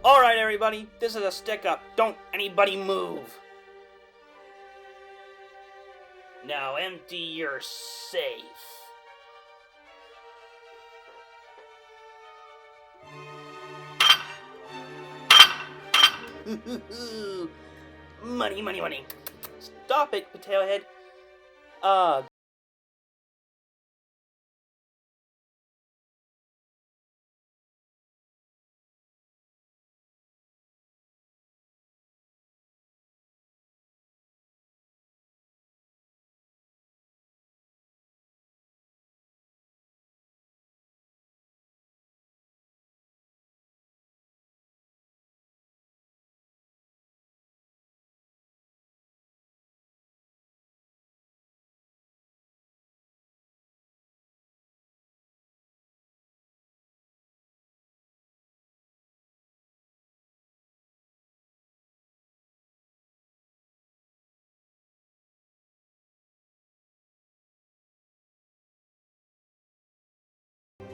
Alright everybody, this is a stick up. Don't anybody move. Now empty your safe. Money, money, money. Stop it, potato head.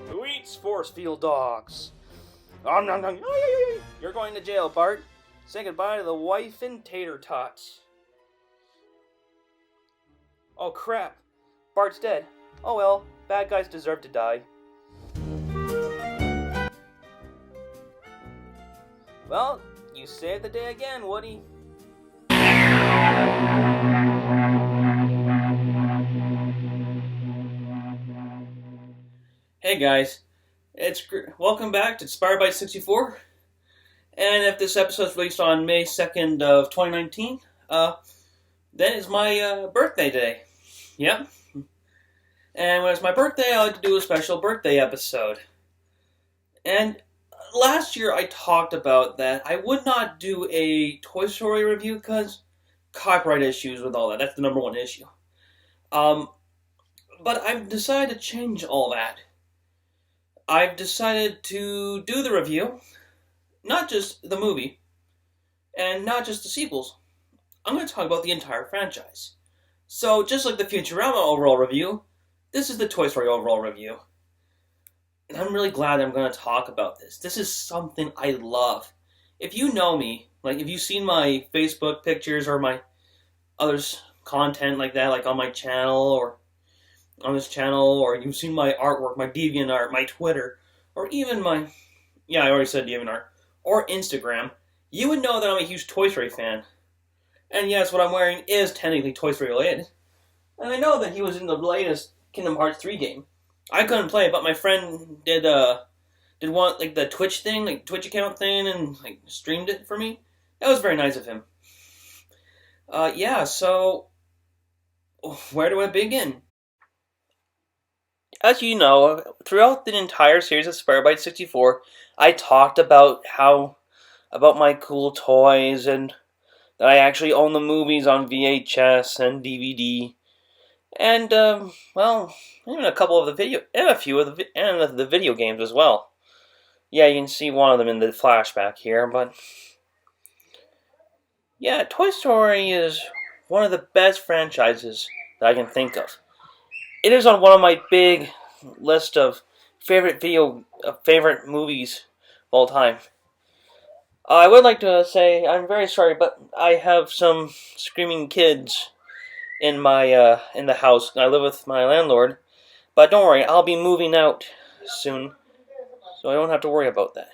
Who eats force field dogs? Nom, nom, nom. You're going to jail, Bart. Say goodbye to the wife and tater tots. Oh crap. Bart's dead. Oh well, bad guys deserve to die. Well, you saved the day again, Woody. Hey guys, welcome back to Spiderbyte64, and if this episode is released on May 2nd of 2019, that is my birthday today. Yep. And when it's my birthday, I like to do a special birthday episode. And last year I talked about that I would not do a Toy Story review because copyright issues with all that. That's the number one issue. But I've decided to change all that. I've decided to do the review, not just the movie, and not just the sequels. I'm going to talk about the entire franchise. So, just like the Futurama overall review, this is the Toy Story overall review. And I'm really glad I'm going to talk about this. This is something I love. If you know me, like if you've seen my Facebook pictures or my other content like that, like on my channel or on this channel, or you've seen my artwork, my DeviantArt, my Twitter, or even my, I already said DeviantArt, or Instagram, you would know that I'm a huge Toy Story fan. And yes, what I'm wearing is technically Toy Story related. And I know that he was in the latest Kingdom Hearts 3 game. I couldn't play it, but my friend did one, like the Twitch thing, like Twitch account thing, and like streamed it for me. That was very nice of him. So where do I begin? As you know, throughout the entire series of Spiderbyte64, I talked about about my cool toys and that I actually own the movies on VHS and DVD, and even a couple of the video and a few of the video games as well. Yeah, you can see one of them in the flashback here, but yeah, Toy Story is one of the best franchises that I can think of. It is on one of my big list of favorite movies of all time. I would like to say I'm very sorry, but I have some screaming kids in my in the house. I live with my landlord, but don't worry, I'll be moving out soon, so I don't have to worry about that.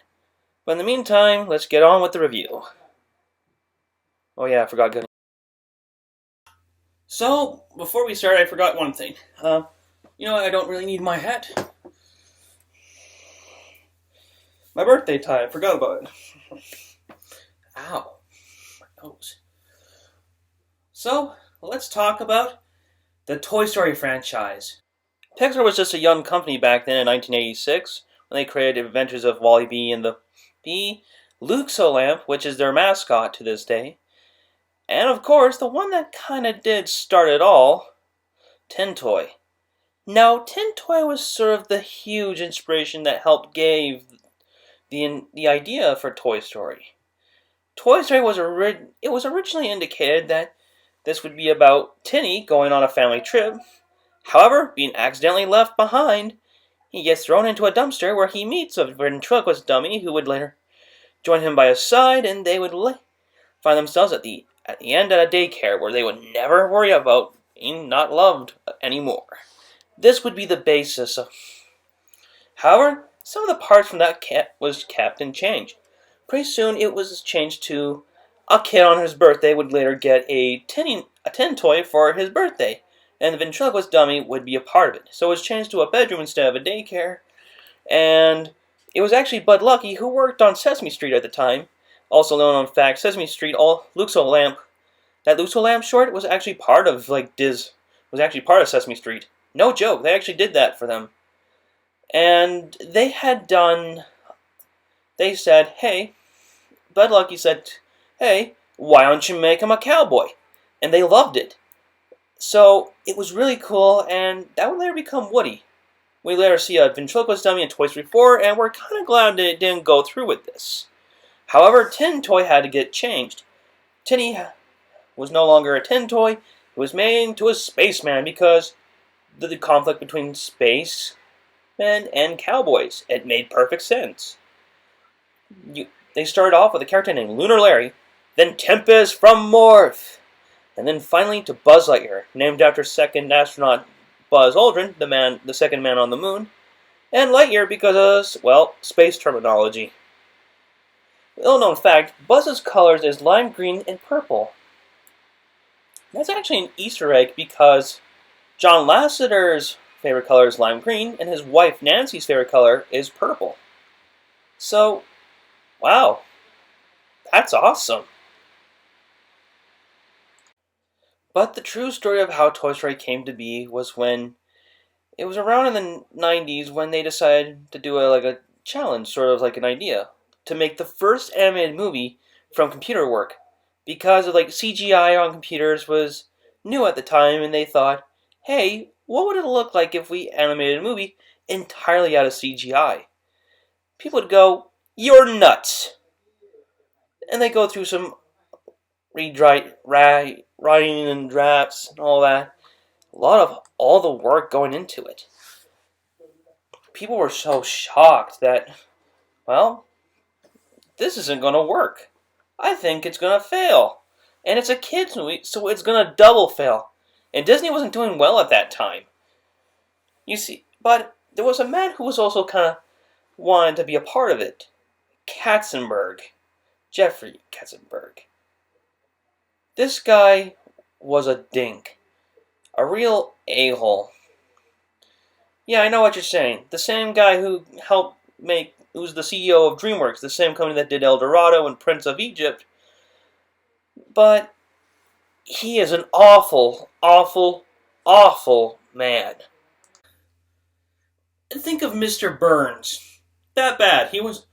But in the meantime, let's get on with the review. Oh yeah, I forgot good. So, before we start, I forgot one thing. I don't really need my hat. My birthday tie, I forgot about it. Ow, my nose. So, let's talk about the Toy Story franchise. Pixar was just a young company back then in 1986 when they created Adventures of Wally B and the Bee, Luke Solamp, which is their mascot to this day, and of course, the one that kinda did start it all, Tin Toy. Now, Tin Toy was sort of the huge inspiration that helped gave the idea for Toy Story. Toy Story was originally indicated that this would be about Tinny going on a family trip. However, being accidentally left behind, he gets thrown into a dumpster where he meets a ventriloquist dummy who would later join him by his side, and they would find themselves at the end at a daycare where they would never worry about being not loved anymore. This would be the basis of. However, some of the parts from that was kept and changed. Pretty soon, it was changed to a kid on his birthday would later get a tin toy for his birthday, and the ventriloquist dummy would be a part of it. So it was changed to a bedroom instead of a daycare, and it was actually Bud Lucky who worked on Sesame Street at the time, also known on fact Sesame Street. Luxo Lamp, that Luxo Lamp short was actually part of was actually part of Sesame Street. No joke, they actually did that for them, and they said, hey, Bud Lucky said, hey, why don't you make him a cowboy? And they loved it. So it was really cool, and that would later become Woody. We later see a ventriloquist dummy in Toy Story 4, and we're kind of glad that it didn't go through with this. However, Tin Toy had to get changed. Tinny was no longer a tin toy, it was made into a spaceman because of the conflict between spacemen and cowboys. It made perfect sense. They started off with a character named Lunar Larry, then Tempest from Morph, and then finally to Buzz Lightyear, named after second astronaut Buzz Aldrin, the second man on the moon, and Lightyear because of, well, space terminology. Little known fact, Buzz's colors is lime green and purple. That's actually an Easter egg because John Lasseter's favorite color is lime green, and his wife Nancy's favorite color is purple. So, wow, that's awesome. But the true story of how Toy Story came to be was when it was around in the 90s when they decided to do a challenge, sort of like an idea, to make the first animated movie from computer work. Because of CGI on computers was new at the time, and they thought, hey, what would it look like if we animated a movie entirely out of CGI? People would go, you're nuts! And they go through some writing and drafts and all that. A lot of all the work going into it. People were so shocked that, well, this isn't going to work. I think it's going to fail. And it's a kids movie, so it's going to double fail. And Disney wasn't doing well at that time. You see, but there was a man who was also kind of wanted to be a part of it. Jeffrey Katzenberg. This guy was a dink. A real a-hole. Yeah, I know what you're saying. The same guy who who's the CEO of DreamWorks, the same company that did El Dorado and Prince of Egypt. But he is an awful, awful, awful man. Think of Mr. Burns. That bad. He was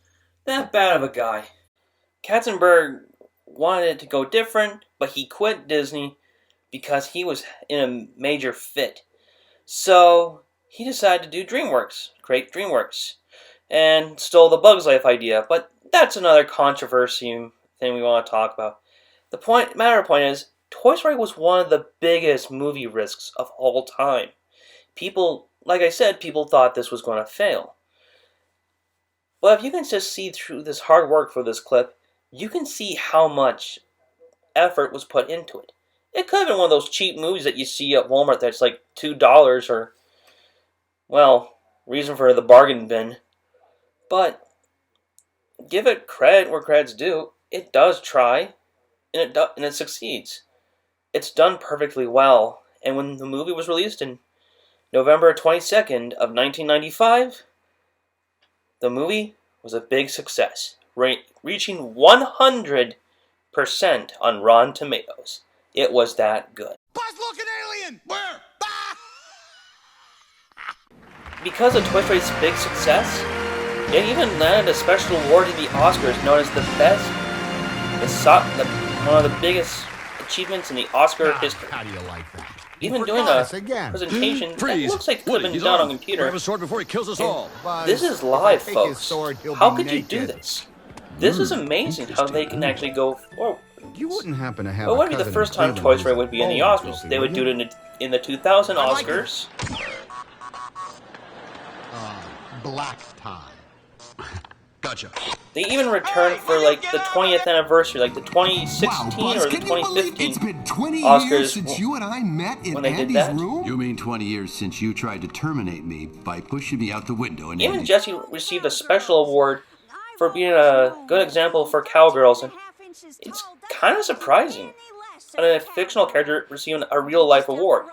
that bad of a guy. Katzenberg wanted it to go different, but he quit Disney because he was in a major fit. So he decided to do create DreamWorks, and stole the Bugs Life idea. But that's another controversy thing we want to talk about. The point is, Toy Story was one of the biggest movie risks of all time. Like I said, people thought this was going to fail. But if you can just see through this hard work for this clip, you can see how much effort was put into it. It could have been one of those cheap movies that you see at Walmart that's like $2 or, well, reason for the bargain bin. But give it credit where credit's due. It does try, and it succeeds. It's done perfectly well. And when the movie was released in November 22nd of 1995, the movie was a big success, reaching 100% on Rotten Tomatoes. It was that good. Buzz, look, an alien! Where? Because of Toy Story's big success, it even landed a special award in the Oscars known as one of the biggest achievements in the Oscar history. How do you like that? Even doing a presentation that looks like it could have been done on a computer. Have a sword before he kills us all. This is live, folks. How could you do this? This is amazing how they can actually go forward. You wouldn't happen to have. But it wouldn't be the first time Toy Story would be in the Oscars. They would do it in the 2000 Oscars. Black tie. Gotcha. They even returned for like the 20th anniversary, like the 2016 or the 2015 It's been 20 Oscars years since you and I met in when they did Andy's that. room? You mean 20 years since you tried to terminate me by pushing me out the window and Even Jesse received a special award for being a good example for cowgirls, and it's kind of surprising that a fictional character receiving a real-life award.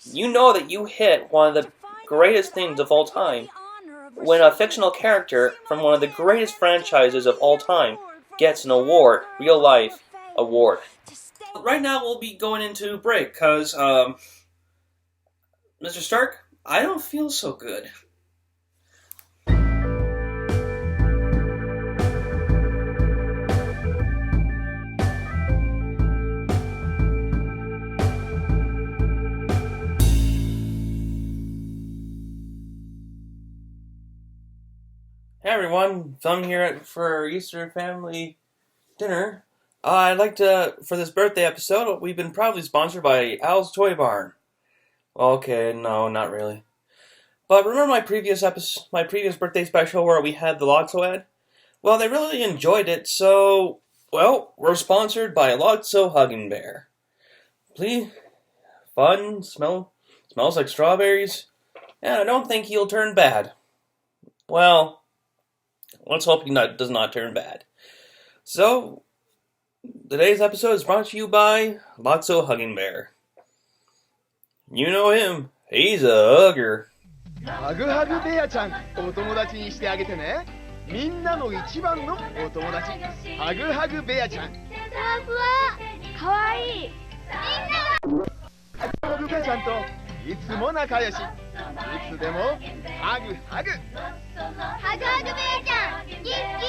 You know that you hit one of the greatest things of all time when a fictional character from one of the greatest franchises of all time gets an award, real-life award. Right now we'll be going into break, because, Mr. Stark, I don't feel so good. Hey everyone, I'm here for our Easter family dinner. I'd like to, for this birthday episode, we've been proudly sponsored by Al's Toy Barn. Okay, no, not really. But remember my previous birthday special where we had the Lotso ad? Well, they really enjoyed it, so, well, we're sponsored by Lotso Hugging Bear. Please, fun, smells like strawberries, and I don't think he'll turn bad. Well, let's hope he does not turn bad. So, today's episode is brought to you by Lotso Hugging Bear. You know him. He's a hugger. ハグハグベアちゃん、お友達にしてあげてね。みんなの一番のお友達、ハグハグベアちゃん。ふわふわ、かわいい。みんなハグハグベアちゃんといつも仲良し。いつでもハグハグ。ハグハグベアちゃん、元気。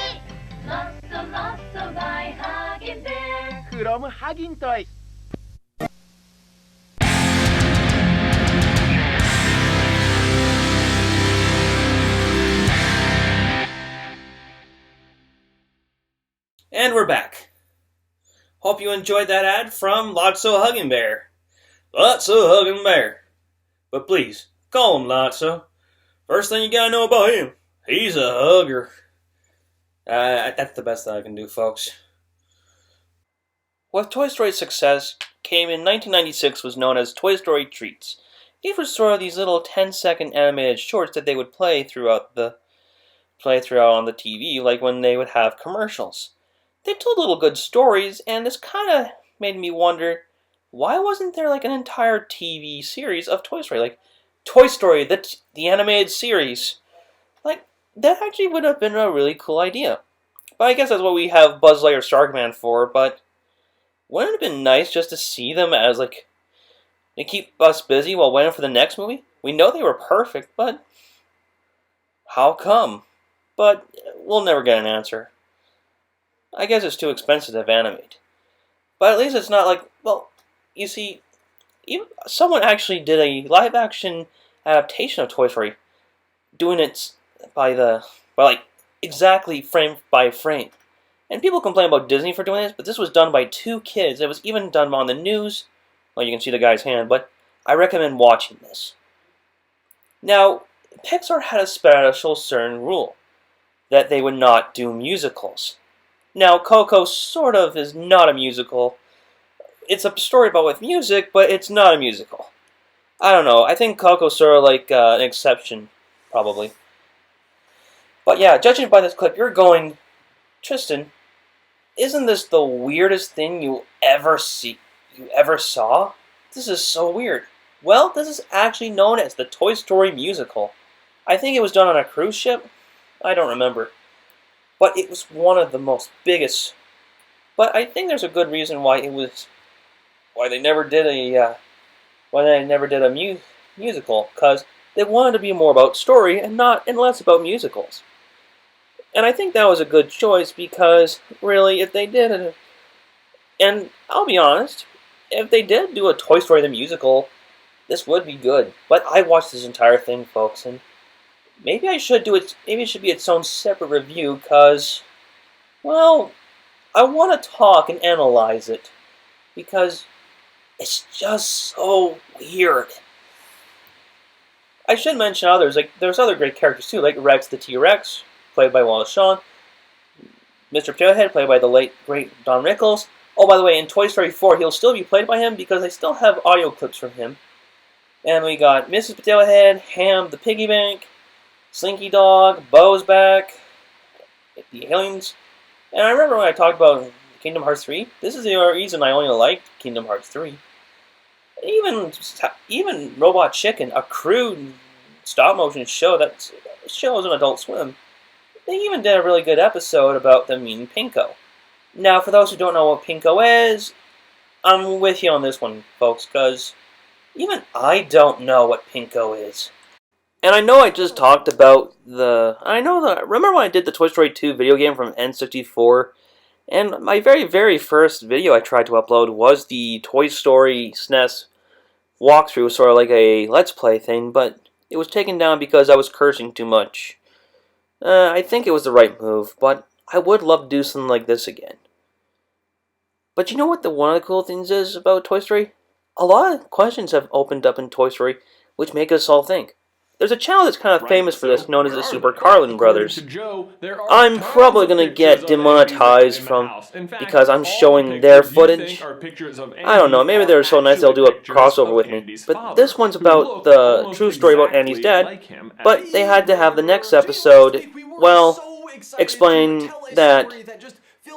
from Hugging Toys。And we're back. Hope you enjoyed that ad from Lotso Hugging Bear. Lotso Hugging Bear. But please, call him Lotso. First thing you gotta know about him, he's a hugger. That's the best that I can do, folks. What Toy Story's success came in 1996 was known as Toy Story Treats. These were sort of these little 10-second animated shorts that they would play throughout on the TV, like when they would have commercials. They told little good stories, and this kind of made me wonder, why wasn't there like an entire TV series of Toy Story? Like, Toy Story, the animated series. Like, that actually would have been a really cool idea. But I guess that's what we have Buzz Lightyear Starkman for, but wouldn't it have been nice just to see them as, like, they keep us busy while waiting for the next movie? We know they were perfect, but how come? But we'll never get an answer. I guess it's too expensive to animate. But at least it's not like, well, you see, someone actually did a live-action adaptation of Toy Story, doing it by like, exactly frame by frame. And people complain about Disney for doing this, but this was done by two kids. It was even done on the news. Well, you can see the guy's hand, but I recommend watching this. Now, Pixar had a special certain rule, that they would not do musicals. Now, Coco sort of is not a musical. It's a story about with music, but it's not a musical. I don't know. I think Coco's sort of like an exception, probably. But yeah, judging by this clip, you're going, Tristan, isn't this the weirdest thing you ever saw? This is so weird. Well, this is actually known as the Toy Story musical. I think it was done on a cruise ship. I don't remember. But it was one of the most biggest. But I think there's a good reason why they never did a musical, because they wanted to be more about story and less about musicals. And I think that was a good choice, because really, if they did, and I'll be honest, if they did do a Toy Story the musical, this would be good. But I watched this entire thing, folks, and maybe I should do it. Maybe it should be its own separate review, because, well, I want to talk and analyze it, because it's just so weird. I should mention others. Like, there's other great characters too, like Rex the T-Rex, played by Wallace Shawn, Mr. Potato Head, played by the late, great Don Rickles. Oh, by the way, in Toy Story 4, he'll still be played by him because I still have audio clips from him. And we got Mrs. Potato Head, Ham the Piggy Bank, Slinky Dog, Bo's back, the aliens. And I remember when I talked about Kingdom Hearts 3, this is the reason I only liked Kingdom Hearts 3. Even Robot Chicken, a crude stop-motion show that shows on Adult Swim, they even did a really good episode about them meeting Pinko. Now, for those who don't know what Pinko is, I'm with you on this one, folks, because even I don't know what Pinko is. And I know I just talked about remember when I did the Toy Story 2 video game from N64? And my very, very first video I tried to upload was the Toy Story SNES walkthrough, sort of like a Let's Play thing, but it was taken down because I was cursing too much. I think it was the right move, but I would love to do something like this again. But you know what one of the cool things is about Toy Story? A lot of questions have opened up in Toy Story which make us all think. There's a channel that's kind of famous for this, known as the Super Carlin Brothers. I'm probably going to get demonetized because I'm showing their footage. I don't know, maybe they're so nice they'll do a crossover with me. But this one's about the true story about Andy's dad, but they had to have the next episode, well, explain that,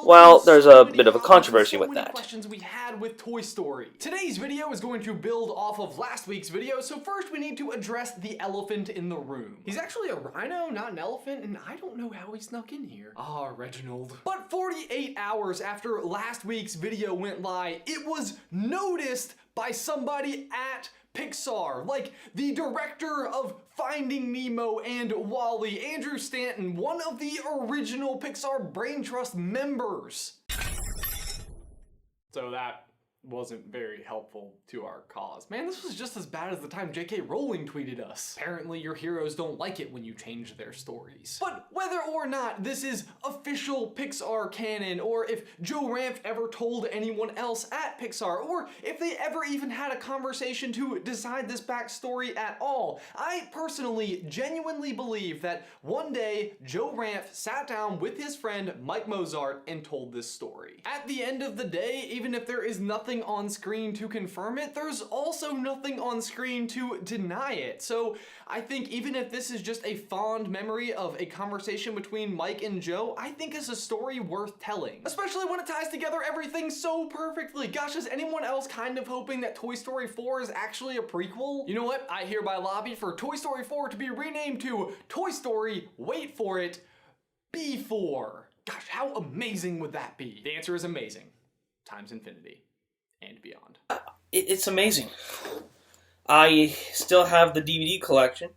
well, there's a bit of a controversy with that. Questions we had with Toy Story. Today's video is going to build off of last week's video, so first we need to address the elephant in the room. He's actually a rhino, not an elephant, and I don't know how he snuck in here. Ah, Reginald. But 48 hours after last week's video went live, it was noticed by somebody at Pixar, like the director of Finding Nemo and WALL-E, Andrew Stanton, one of the original Pixar Brain Trust members. So that wasn't very helpful to our cause. Man, this was just as bad as the time J.K. Rowling tweeted us. Apparently your heroes don't like it when you change their stories. But whether or not this is official Pixar canon, or if Joe Ranft ever told anyone else at Pixar, or if they ever even had a conversation to decide this backstory at all, I personally genuinely believe that one day Joe Ranft sat down with his friend Mike Mozart and told this story. At the end of the day, even if there is nothing on screen to confirm it, there's also nothing on screen to deny it. So I think even if this is just a fond memory of a conversation between Mike and Joe, I think it's a story worth telling. Especially when it ties together everything so perfectly. Gosh, is anyone else kind of hoping that Toy Story 4 is actually a prequel? You know what? I hereby lobby for Toy Story 4 to be renamed to Toy Story, wait for it, B4. Gosh, how amazing would that be? The answer is amazing. Times infinity. And beyond. It's amazing. I still have the DVD collection.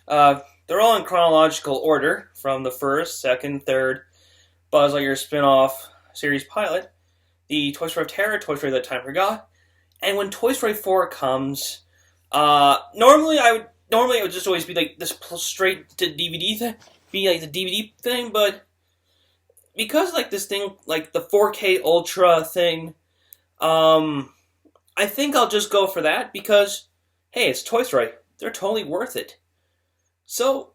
They're all in chronological order, from the first, second, third, Buzz Lightyear spin-off series pilot, the Toy Story of Terror, Toy Story That Time Forgot, and when Toy Story 4 comes, normally it would just always be like this straight to DVD thing, be like the DVD thing, but because like this thing, like the 4K Ultra thing, I think I'll just go for that because, hey, it's Toy Story. They're totally worth it. So,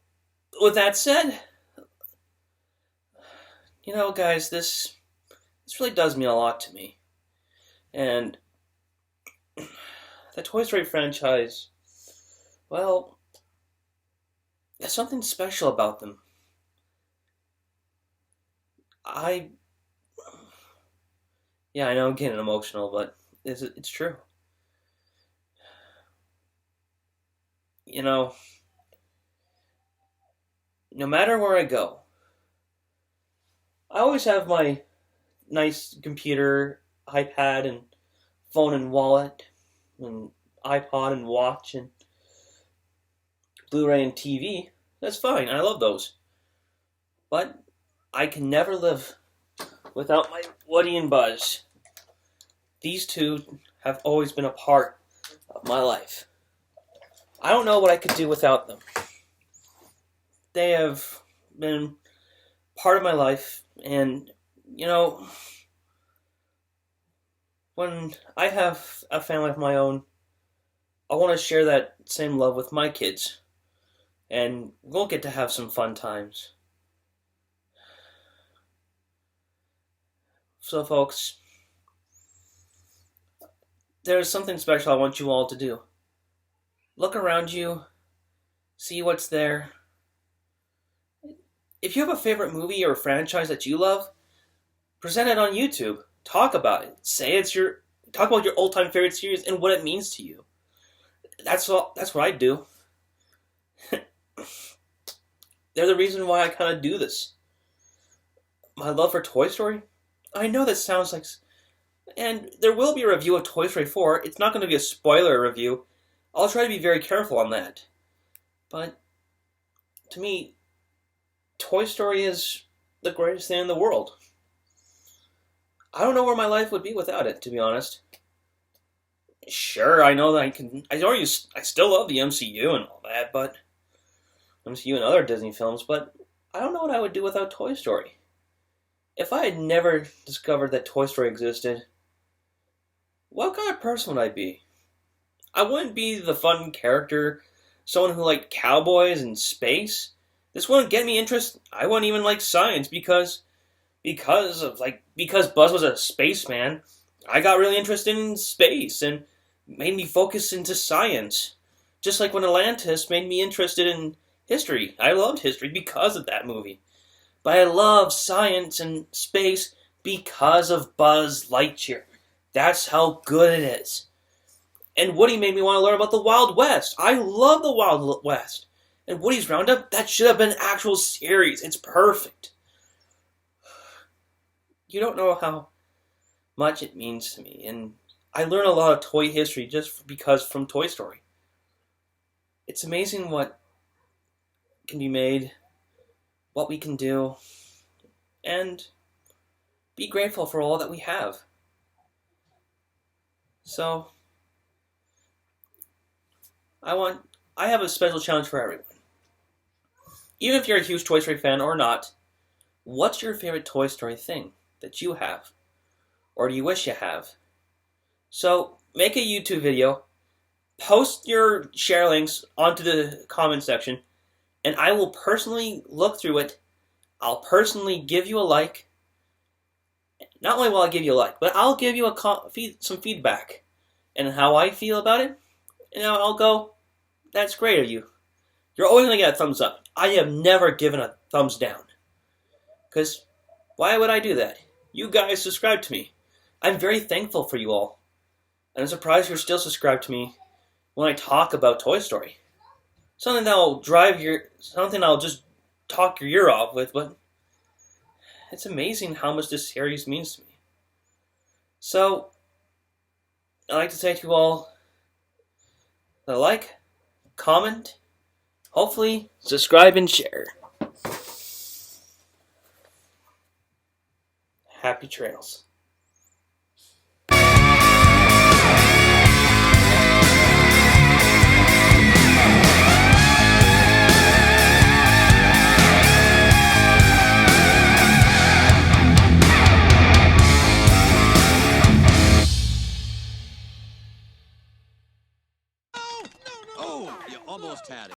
with that said, you know, guys, this really does mean a lot to me. And the Toy Story franchise, well, there's something special about them. Yeah, I know I'm getting emotional, but it's true. You know, no matter where I go, I always have my nice computer, iPad, and phone and wallet, and iPod and watch, and Blu-ray and TV. That's fine, I love those. But I can never live without my Woody and Buzz. These two have always been a part of my life. I don't know what I could do without them. They have been part of my life, and, you know, when I have a family of my own, I want to share that same love with my kids, and we'll get to have some fun times. So, folks, there's something special I want you all to do. Look around you, see what's there. If you have a favorite movie or franchise that you love, present it on YouTube. Talk about it. Talk about your old-time favorite series and what it means to you. That's what I do. They're the reason why I kind of do this. My love for Toy Story? I know that sounds like... And there will be a review of Toy Story 4. It's not going to be a spoiler review. I'll try to be very careful on that. But, to me, Toy Story is the greatest thing in the world. I don't know where my life would be without it, to be honest. Sure, I know that I still love the MCU and all that, but... MCU and other Disney films, but I don't know what I would do without Toy Story. If I had never discovered that Toy Story existed, what kind of person would I be? I wouldn't be the fun character, someone who liked cowboys and space. This wouldn't get me interest. I wouldn't even like science because Buzz was a spaceman. I got really interested in space and made me focus into science. Just like when Atlantis made me interested in history. I loved history because of that movie. But I love science and space because of Buzz Lightyear. That's how good it is. And Woody made me want to learn about the Wild West. I love the Wild West. And Woody's Roundup, that should have been an actual series. It's perfect. You don't know how much it means to me. And I learn a lot of toy history just because from Toy Story. It's amazing what can be made, what we can do, and be grateful for all that we have. So, I have a special challenge for everyone. Even if you're a huge Toy Story fan or not, what's your favorite Toy Story thing that you have? Or do you wish you have? So, make a YouTube video, post your share links onto the comment section, and I will personally look through it. I'll personally give you a like. Not only will I give you a like, but I'll give you some feedback and how I feel about it. And I'll go, that's great of you. You're always going to get a thumbs up. I have never given a thumbs down. Because why would I do that? You guys subscribe to me. I'm very thankful for you all. And I'm surprised you're still subscribed to me when I talk about Toy Story. Something I'll just talk your ear off with, but it's amazing how much this series means to me. So, I'd like to say to you all, like, comment, hopefully, subscribe and share. Happy trails. Oh, you almost had it.